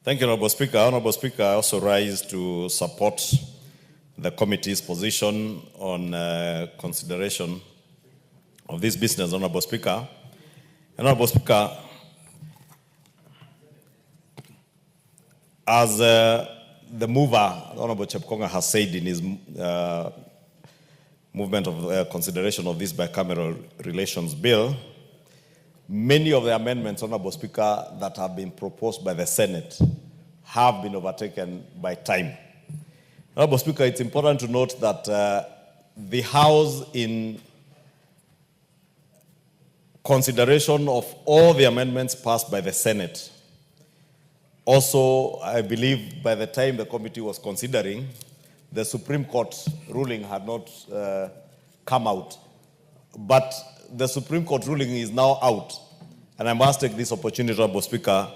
Thank you, Honorable Speaker. Honorable Speaker, I also rise to support the committee's position on consideration of this business, Honorable Speaker. Honorable Speaker, as the mover, Honorable Chepkonga, has said in his movement of consideration of this bicameral relations bill, many of the amendments, Honorable Speaker, that have been proposed by the Senate have been overtaken by time. Honorable Speaker, it's important to note that the House, in consideration of all the amendments passed by the Senate, also, I believe by the time the committee was considering, the Supreme Court ruling had not come out. But the Supreme Court ruling is now out. And I must take this opportunity, Honorable Speaker,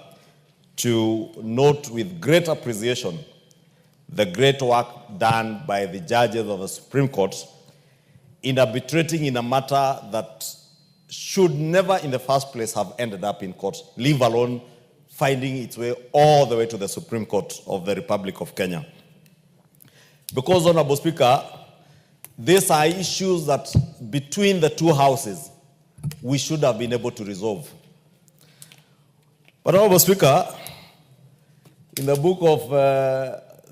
to note with great appreciation the great work done by the judges of the Supreme Court in arbitrating in a matter that should never in the first place have ended up in court, leave alone finding its way all the way to the Supreme Court of the Republic of Kenya. Because, Honorable Speaker, these are issues that between the two houses we should have been able to resolve. But, Honorable Speaker, in the book of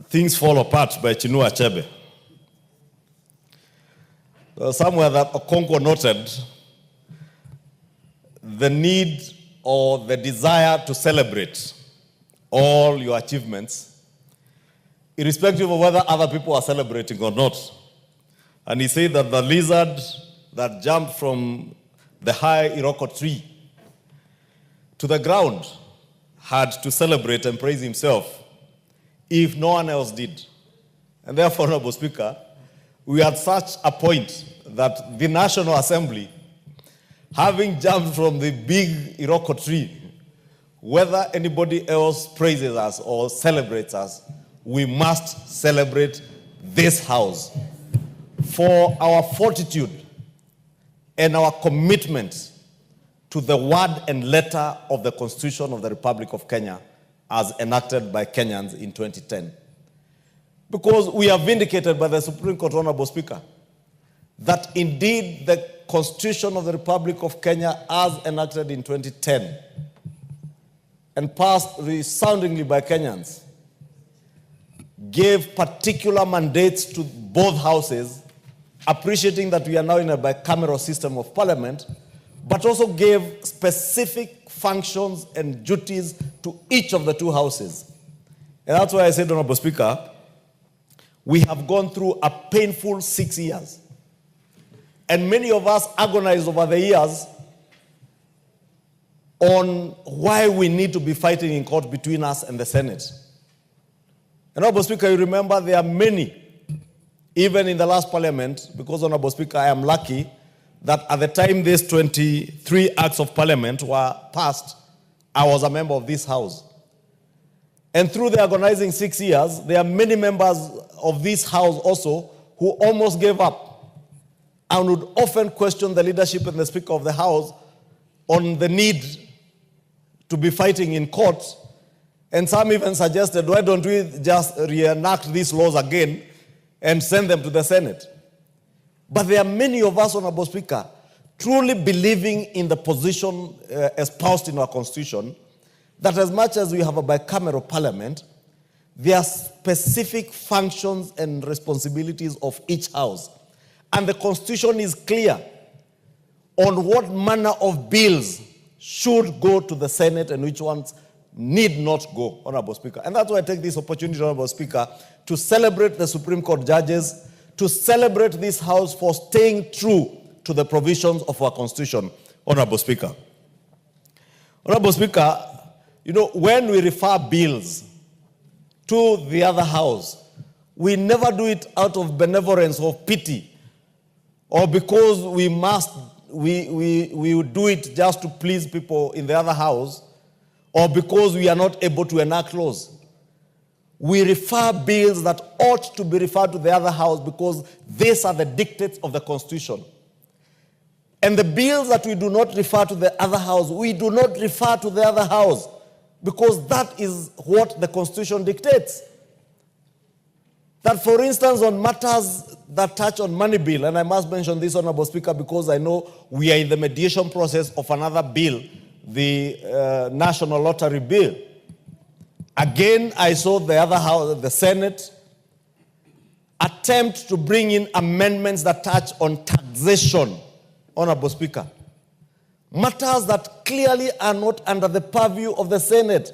Things Fall Apart by Chinua Achebe, somewhere that Okonkwo noted the need or the desire to celebrate all your achievements, irrespective of whether other people are celebrating or not. And he said that the lizard that jumped from the high Iroko tree to the ground had to celebrate and praise himself if no one else did. And therefore, Honorable Speaker, we are at such a point that the National Assembly, having jumped from the big Iroko tree, whether anybody else praises us or celebrates us, we must celebrate this House for our fortitude and our commitment to the word and letter of the Constitution of the Republic of Kenya as enacted by Kenyans in 2010. Because we are vindicated by the Supreme Court, Honorable Speaker, that indeed the Constitution of the Republic of Kenya as enacted in 2010 and passed resoundingly by Kenyans gave particular mandates to both houses, appreciating that we are now in a bicameral system of parliament, but also gave specific functions and duties to each of the two houses. And that's why I said, Honorable Speaker, we have gone through a painful 6 years. And many of us agonized over the years on why we need to be fighting in court between us and the Senate. And Honorable Speaker, you remember there are many, even in the last parliament, because, Honorable Speaker, I am lucky that at the time these 23 acts of parliament were passed, I was a member of this House. And through the agonizing 6 years, there are many members of this House also who almost gave up and would often question the leadership and the Speaker of the House on the need to be fighting in court. And some even suggested, why don't we just reenact these laws again and send them to the Senate? But there are many of us, Honorable Speaker, truly believing in the position espoused in our Constitution, that as much as we have a bicameral parliament, there are specific functions and responsibilities of each house. And the Constitution is clear on what manner of bills should go to the Senate and which ones need not go, Honorable Speaker. And that's why I take this opportunity, Honorable Speaker, to celebrate the Supreme Court judges, to celebrate this House for staying true to the provisions of our Constitution, Honorable Speaker. Honorable Speaker, you know, when we refer bills to the other House, we never do it out of benevolence or pity, or because we do it just to please people in the other House, or because we are not able to enact laws. We refer bills that ought to be referred to the other House because these are the dictates of the Constitution. And the bills that we do not refer to the other House, we do not refer to the other House because that is what the Constitution dictates. That, for instance, on matters that touch on money bill, and I must mention this, Honorable Speaker, because I know we are in the mediation process of another bill, the National Lottery Bill. Again, I saw the other house, the Senate, attempt to bring in amendments that touch on taxation, Honorable Speaker. Matters that clearly are not under the purview of the Senate,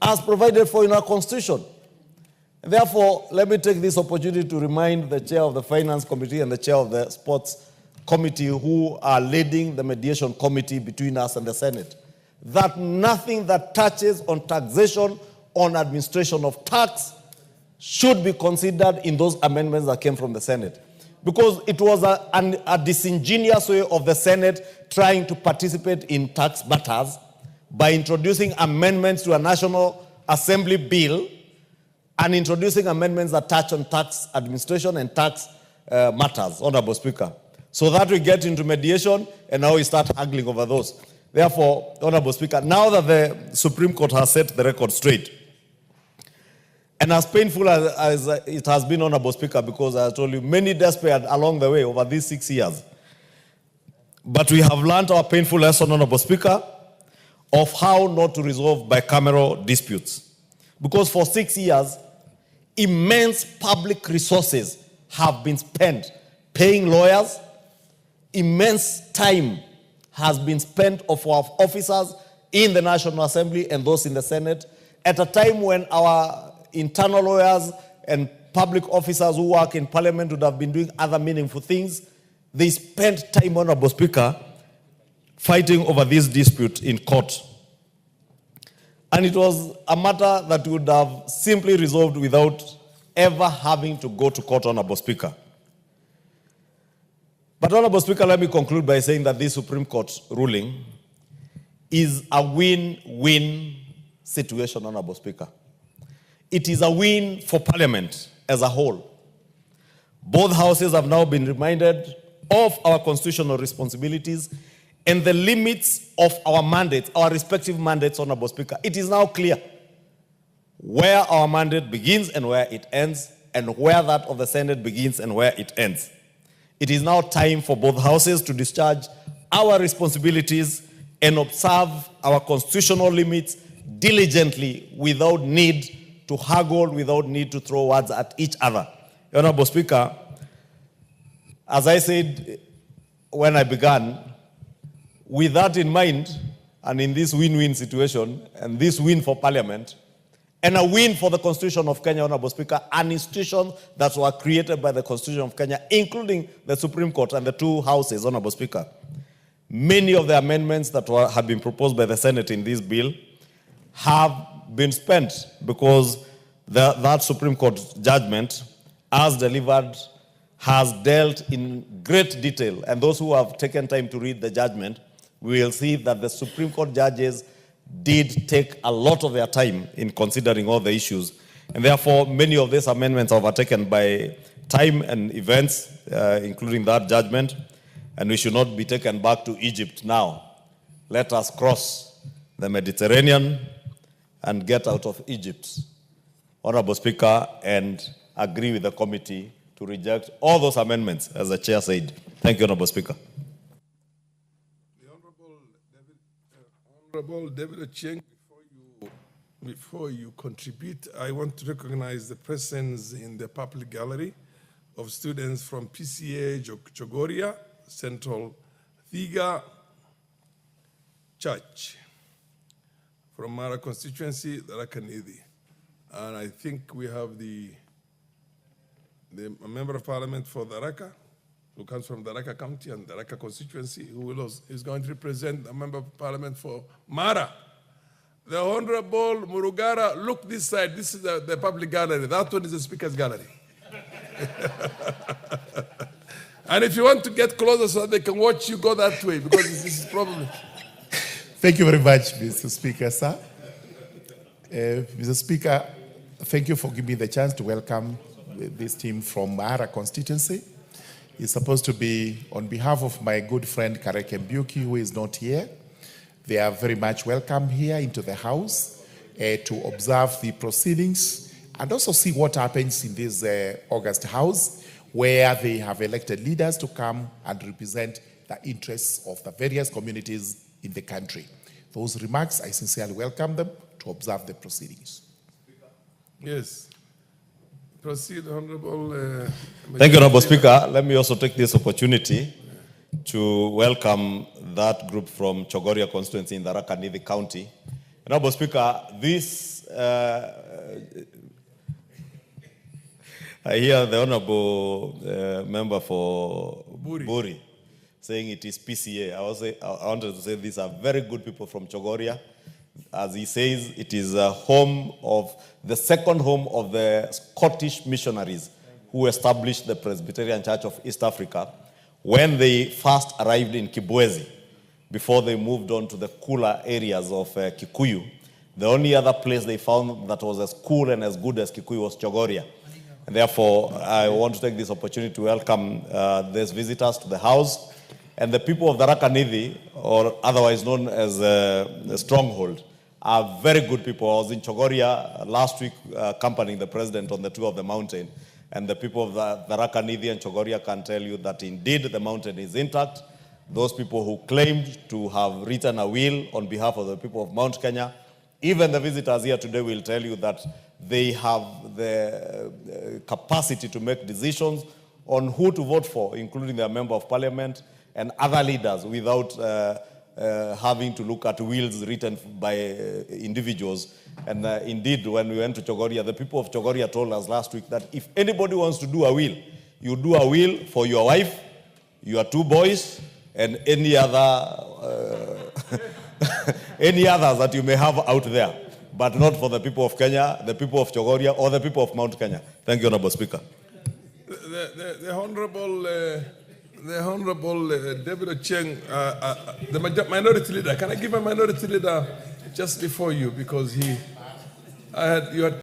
as provided for in our Constitution. Therefore, let me take this opportunity to remind the chair of the Finance Committee and the chair of the Sports Committee, who are leading the mediation committee between us and the Senate, that nothing that touches on taxation, on administration of tax, should be considered in those amendments that came from the Senate. Because it was a disingenuous way of the Senate trying to participate in tax matters by introducing amendments to a National Assembly bill and introducing amendments that touch on tax administration and tax matters, Honorable Speaker. So that we get into mediation, and now we start haggling over those. Therefore, Honorable Speaker, now that the Supreme Court has set the record straight, and as painful as it has been, Honorable Speaker, because I told you, many despaired along the way over these 6 years. But we have learned our painful lesson, Honorable Speaker, of how not to resolve bicameral disputes. Because for 6 years, immense public resources have been spent paying lawyers. Immense time has been spent of our officers in the National Assembly and those in the Senate at a time when our internal lawyers and public officers who work in Parliament would have been doing other meaningful things. They spent time, Honorable Speaker, fighting over this dispute in court. And it was a matter that would have simply resolved without ever having to go to court, Honorable Speaker. But, Honorable Speaker, let me conclude by saying that this Supreme Court ruling is a win-win situation, Honorable Speaker. It is a win for Parliament as a whole. Both houses have now been reminded of our constitutional responsibilities and the limits of our mandates, our respective mandates, Honorable Speaker. It is now clear where our mandate begins and where it ends, and where that of the Senate begins and where it ends. It is now time for both houses to discharge our responsibilities and observe our constitutional limits diligently, without need to haggle, without need to throw words at each other. Honorable Speaker, as I said when I began, with that in mind, and in this win-win situation, and this win for Parliament, and a win for the Constitution of Kenya, Honorable Speaker, an institution that were created by the Constitution of Kenya, including the Supreme Court and the two houses, Honorable Speaker, many of the amendments that have been proposed by the Senate in this bill have been spent, because that Supreme Court judgment, as delivered, has dealt in great detail. And those who have taken time to read the judgment will see that the Supreme Court judges did take a lot of their time in considering all the issues. And therefore, many of these amendments are overtaken by time and events, including that judgment. And we should not be taken back to Egypt now. Let us cross the Mediterranean and get out of Egypt, Honorable Speaker, and agree with the committee to reject all those amendments, as the chair said. Thank you, Honorable Speaker. The Honorable David Ochieng, before you contribute, I want to recognize the presence in the public gallery of students from PCA Chogoria, Central Thiga Church, from Mara constituency, Tharaka Nithi. And I think we have the member of parliament for Tharaka, who comes from Tharaka County and Tharaka constituency, who is going to represent a member of parliament for Mara. The Honorable Murugara, look this side. This is the public gallery. That one is the speaker's gallery. And if you want to get closer so that they can watch you, go that way, because this is probably... Thank you very much, Mr. Speaker, sir. Mr. Speaker, thank you for giving me the chance to welcome this team from Mara constituency. It's supposed to be on behalf of my good friend Kareke Mbiuki, who is not here. They are very much welcome here into the house. to observe the proceedings and also see what happens in this August House, where they have elected leaders to come and represent the interests of the various communities in the country. Those remarks, I sincerely welcome them to observe the proceedings. Yes. Proceed, Honorable. Thank you, Honorable Speaker. Let me also take this opportunity to welcome that group from Chogoria constituency in the Tharaka Nithi County. Honorable Speaker, this, I hear the Honorable member for Buri saying it is PCA. I wanted to say these are very good people from Chogoria. As he says, it is a home of, the second home of the Scottish missionaries who established the Presbyterian Church of East Africa when they first arrived in Kibwezi, before they moved on to the cooler areas of Kikuyu. The only other place they found that was as cool and as good as Kikuyu was Chogoria. And therefore, I want to take this opportunity to welcome these visitors to the house. And the people of the Tharaka Nithi, or otherwise known as the Stronghold, are very good people. I was in Chogoria last week accompanying the president on the tour of the mountain. And the people of the Tharaka Nithi and Chogoria can tell you that indeed the mountain is intact. Those people who claimed to have written a will on behalf of the people of Mount Kenya, even the visitors here today will tell you that they have the capacity to make decisions on who to vote for, including their member of parliament and other leaders, without having to look at wills written by individuals. And indeed, when we went to Chogoria, the people of Chogoria told us last week that if anybody wants to do a will, you do a will for your wife, your two boys, and any other any others that you may have out there, but not for the people of Kenya, the people of Chogoria, or the people of Mount Kenya. Thank you, Honorable Speaker. The Honorable David Cheng, the minority leader. Can I give a minority leader just before you, because you had